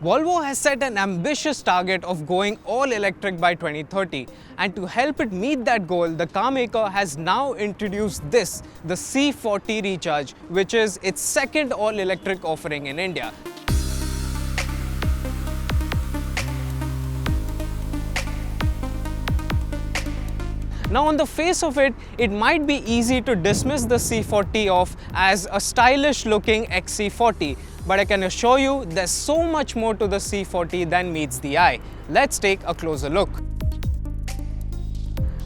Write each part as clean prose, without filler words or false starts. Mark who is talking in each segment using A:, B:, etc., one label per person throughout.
A: Volvo has set an ambitious target of going all electric by 2030, and to help it meet that goal, the car maker has now introduced this, the C40 Recharge, which is its second all electric offering in India. Now on the face of it, it might be easy to dismiss the C40 off as a stylish looking XC40, but I can assure you there's so much more to the C40 than meets the eye. Let's take a closer look.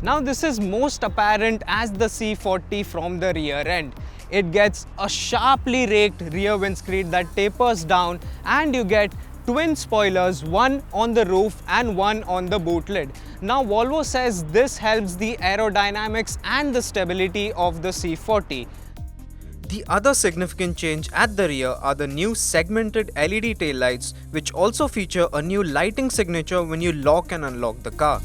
A: Now this is most apparent as the C40 from the rear end. It gets a sharply raked rear windscreen that tapers down, and you get twin spoilers, one on the roof and one on the boot lid. Now Volvo says this helps the aerodynamics and the stability of the C40. The other significant change at the rear are the new segmented LED taillights, which also feature a new lighting signature when you lock and unlock the car.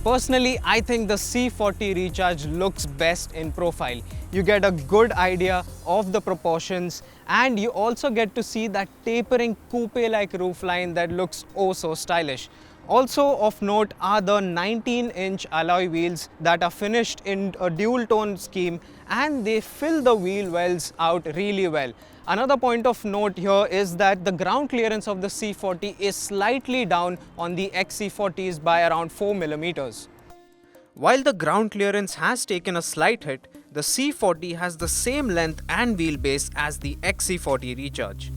A: Personally, I think the C40 Recharge looks best in profile. You get a good idea of the proportions, and you also get to see that tapering coupe-like roofline that looks oh so stylish. Also of note are the 19-inch alloy wheels that are finished in a dual-tone scheme, and they fill the wheel wells out really well. Another point of note here is that the ground clearance of the C40 is slightly down on the XC40s by around 4 mm. While the ground clearance has taken a slight hit, the C40 has the same length and wheelbase as the XC40 Recharge.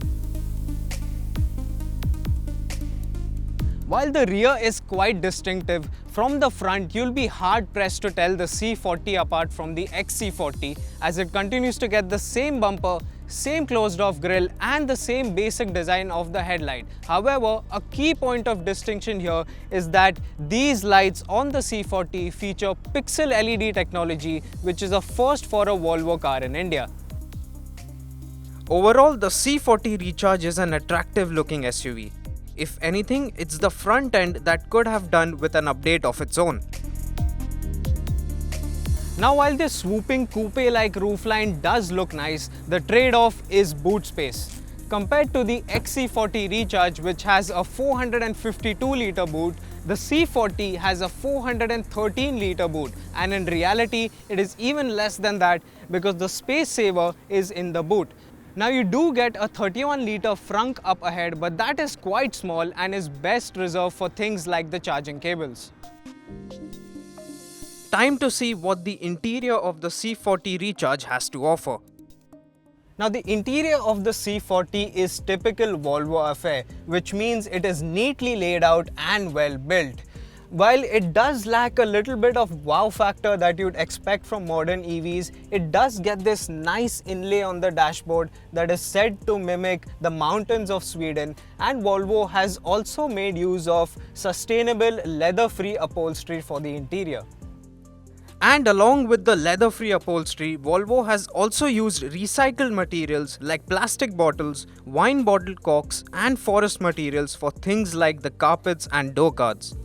A: While the rear is quite distinctive, from the front you'll be hard pressed to tell the C40 apart from the XC40, as it continues to get the same bumper, same closed off grille and the same basic design of the headlight. However, a key point of distinction here is that these lights on the C40 feature pixel LED technology, which is a first for a Volvo car in India. Overall, the C40 Recharge is an attractive looking SUV. If anything, it's the front end that could have done with an update of its own. Now while this swooping coupe-like roofline does look nice, the trade-off is boot space. Compared to the XC40 Recharge, which has a 452-litre boot, the C40 has a 413-litre boot, and in reality it is even less than that because the space saver is in the boot. Now you do get a 31-litre frunk up ahead, but that is quite small and is best reserved for things like the charging cables. Time to see what the interior of the C40 Recharge has to offer. Now the interior of the C40 is typical Volvo affair, which means it is neatly laid out and well built. While it does lack a little bit of wow factor that you'd expect from modern EVs, it does get this nice inlay on the dashboard that is said to mimic the mountains of Sweden, and Volvo has also made use of sustainable leather-free upholstery for the interior. And along with the leather-free upholstery, Volvo has also used recycled materials like plastic bottles, wine bottle corks and forest materials for things like the carpets and door cards.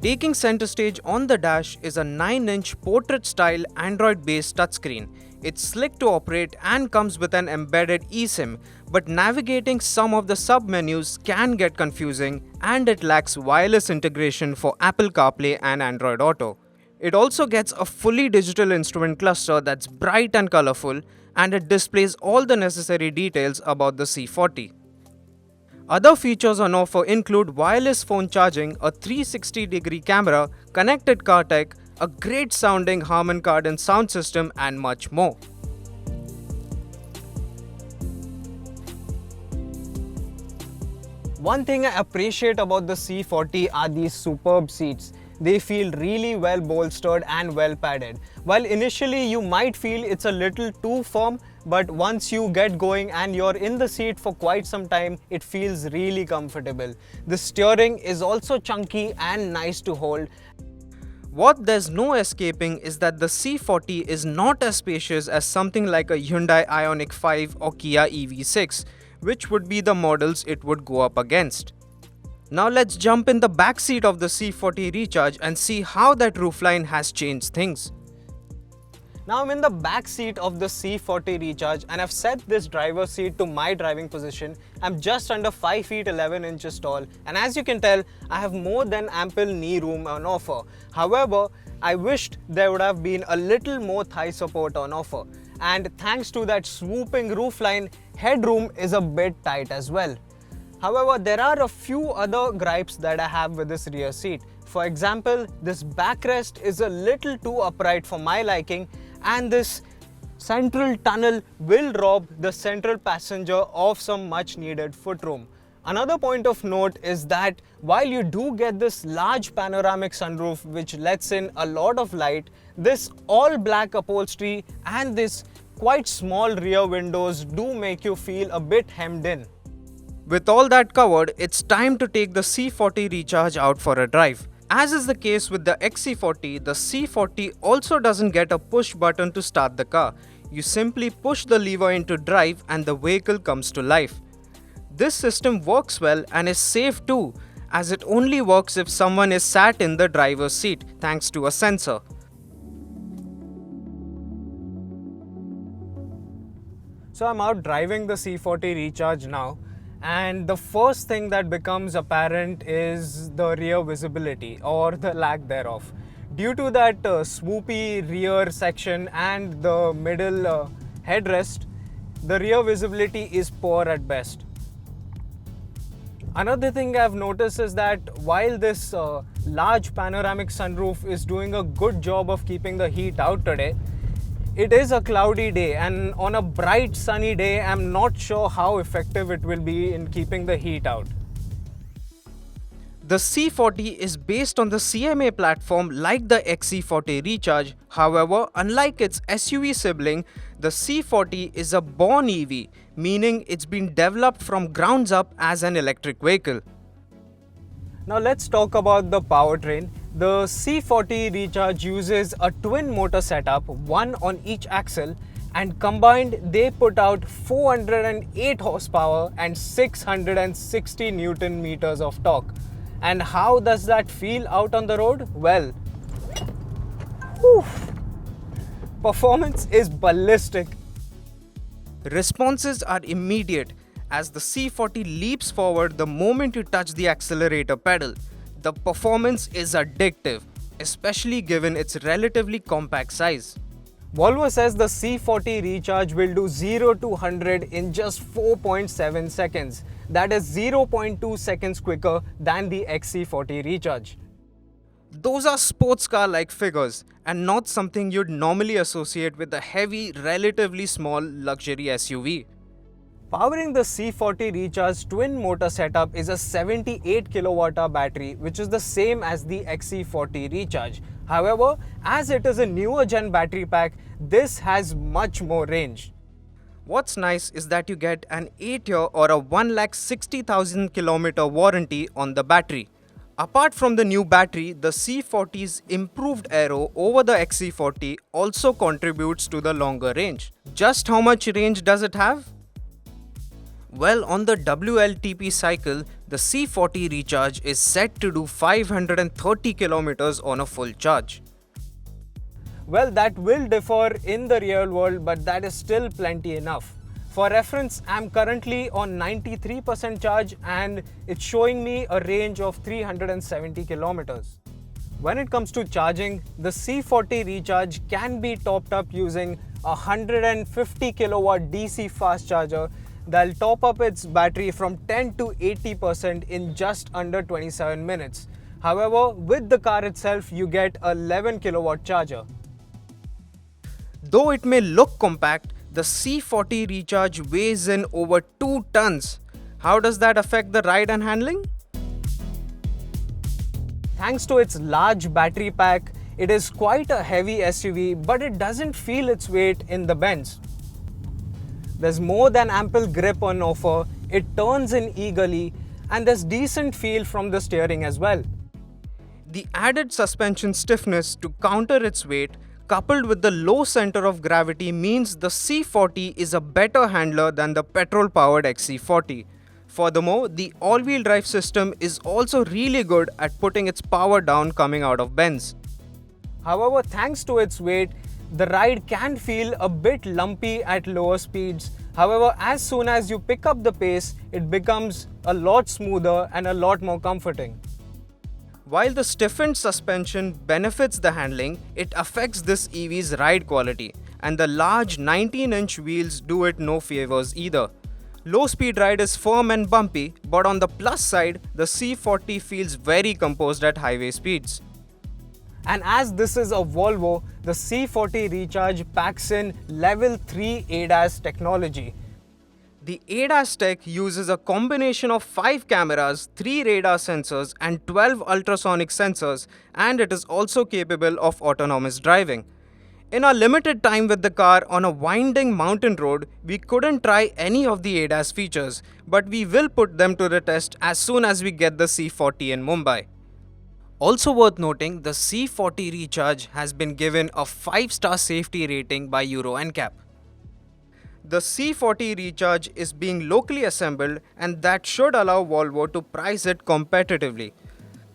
A: Taking center stage on the dash is a 9-inch portrait-style Android-based touchscreen. It's slick to operate and comes with an embedded eSIM, but navigating some of the sub-menus can get confusing, and it lacks wireless integration for Apple CarPlay and Android Auto. It also gets a fully digital instrument cluster that's bright and colorful, and it displays all the necessary details about the C40. Other features on offer include wireless phone charging, a 360-degree camera, connected car tech, a great sounding Harman Kardon sound system and much more. One thing I appreciate about the C40 are these superb seats. They feel really well bolstered and well padded. While initially you might feel it's a little too firm, but once you get going and you're in the seat for quite some time, it feels really comfortable. The steering is also chunky and nice to hold. What there's no escaping is that the C40 is not as spacious as something like a Hyundai Ioniq 5 or Kia EV6, which would be the models it would go up against. Now let's jump in the back seat of the C40 Recharge and see how that roofline has changed things. Now I'm in the back seat of the C40 Recharge and I've set this driver's seat to my driving position. I'm just under 5 feet 11 inches tall, and as you can tell, I have more than ample knee room on offer. However, I wished there would have been a little more thigh support on offer. And thanks to that swooping roofline, headroom is a bit tight as well. However, there are a few other gripes that I have with this rear seat. For example, this backrest is a little too upright for my liking, and this central tunnel will rob the central passenger of some much needed footroom. Another point of note is that while you do get this large panoramic sunroof which lets in a lot of light, this all black upholstery and this quite small rear windows do make you feel a bit hemmed in. With all that covered, it's time to take the C40 Recharge out for a drive. As is the case with the XC40, the C40 also doesn't get a push button to start the car. You simply push the lever into drive and the vehicle comes to life. This system works well and is safe too, as it only works if someone is sat in the driver's seat thanks to a sensor. So I'm out driving the C40 Recharge now, and the first thing that becomes apparent is the rear visibility or the lack thereof. Due to that swoopy rear section and the middle headrest, the rear visibility is poor at best. Another thing I've noticed is that while this large panoramic sunroof is doing a good job of keeping the heat out today, it is a cloudy day, and on a bright sunny day, I'm not sure how effective it will be in keeping the heat out. The C40 is based on the CMA platform like the XC40 Recharge. However, unlike its SUV sibling, the C40 is a born EV, meaning it's been developed from grounds up as an electric vehicle. Now let's talk about the powertrain. The C40 Recharge uses a twin motor setup, one on each axle, and combined they put out 408 horsepower and 660 Newton meters of torque. And how does that feel out on the road? Well, performance is ballistic. Responses are immediate as the C40 leaps forward the moment you touch the accelerator pedal. The performance is addictive, especially given its relatively compact size. Volvo says the C40 Recharge will do 0 to 100 in just 4.7 seconds. That is 0.2 seconds quicker than the XC40 Recharge. Those are sports car-like figures and not something you'd normally associate with a heavy, relatively small luxury SUV. Powering the C40 Recharge twin motor setup is a 78 kWh battery, which is the same as the XC40 Recharge. However, as it is a newer gen battery pack, this has much more range. What's nice is that you get an 8-year or a 1,60,000 km warranty on the battery. Apart from the new battery, the C40's improved aero over the XC40 also contributes to the longer range. Just how much range does it have? Well, on the WLTP cycle, the C40 Recharge is set to do 530 km on a full charge. Well, that will differ in the real world, but that is still plenty enough. For reference, I'm currently on 93% charge and it's showing me a range of 370 kilometers. When it comes to charging, the C40 Recharge can be topped up using a 150 kilowatt DC fast charger that'll top up its battery from 10 to 80% in just under 27 minutes. However, with the car itself, you get a 11 kilowatt charger. Though it may look compact, the C40 Recharge weighs in over 2 tons. How does that affect the ride and handling? Thanks to its large battery pack, it is quite a heavy SUV, but it doesn't feel its weight in the bends. There's more than ample grip on offer, it turns in eagerly, and there's decent feel from the steering as well. The added suspension stiffness to counter its weight, coupled with the low center of gravity, means the C40 is a better handler than the petrol-powered XC40. Furthermore, the all-wheel drive system is also really good at putting its power down coming out of bends. However, thanks to its weight, The ride can feel a bit lumpy at lower speeds. However, as soon as you pick up the pace, it becomes a lot smoother and a lot more comforting. While the stiffened suspension benefits the handling, it affects this EV's ride quality, and the large 19-inch wheels do it no favors either. Low-speed ride is firm and bumpy, but on the plus side, the C40 feels very composed at highway speeds. And as this is a Volvo, the C40 Recharge packs in Level 3 ADAS technology. The ADAS tech uses a combination of 5 cameras, 3 radar sensors and 12 ultrasonic sensors, and it is also capable of autonomous driving. In our limited time with the car on a winding mountain road, we couldn't try any of the ADAS features, but we will put them to the test as soon as we get the C40 in Mumbai. Also worth noting, the C40 Recharge has been given a 5-star safety rating by Euro NCAP. The C40 Recharge is being locally assembled, and that should allow Volvo to price it competitively.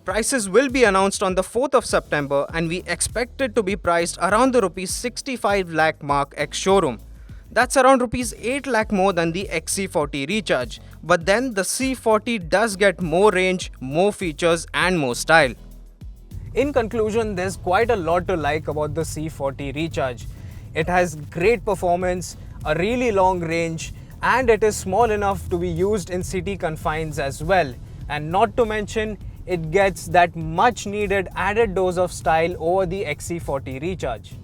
A: Prices will be announced on the 4th of September, and we expect it to be priced around the Rs 65 lakh mark ex-showroom. That's around Rs 8 lakh more than the XC40 Recharge. But then the C40 does get more range, more features and more style. In conclusion, there's quite a lot to like about the C40 Recharge. It has great performance, a really long range, and it is small enough to be used in city confines as well. And not to mention, it gets that much needed added dose of style over the XC40 Recharge.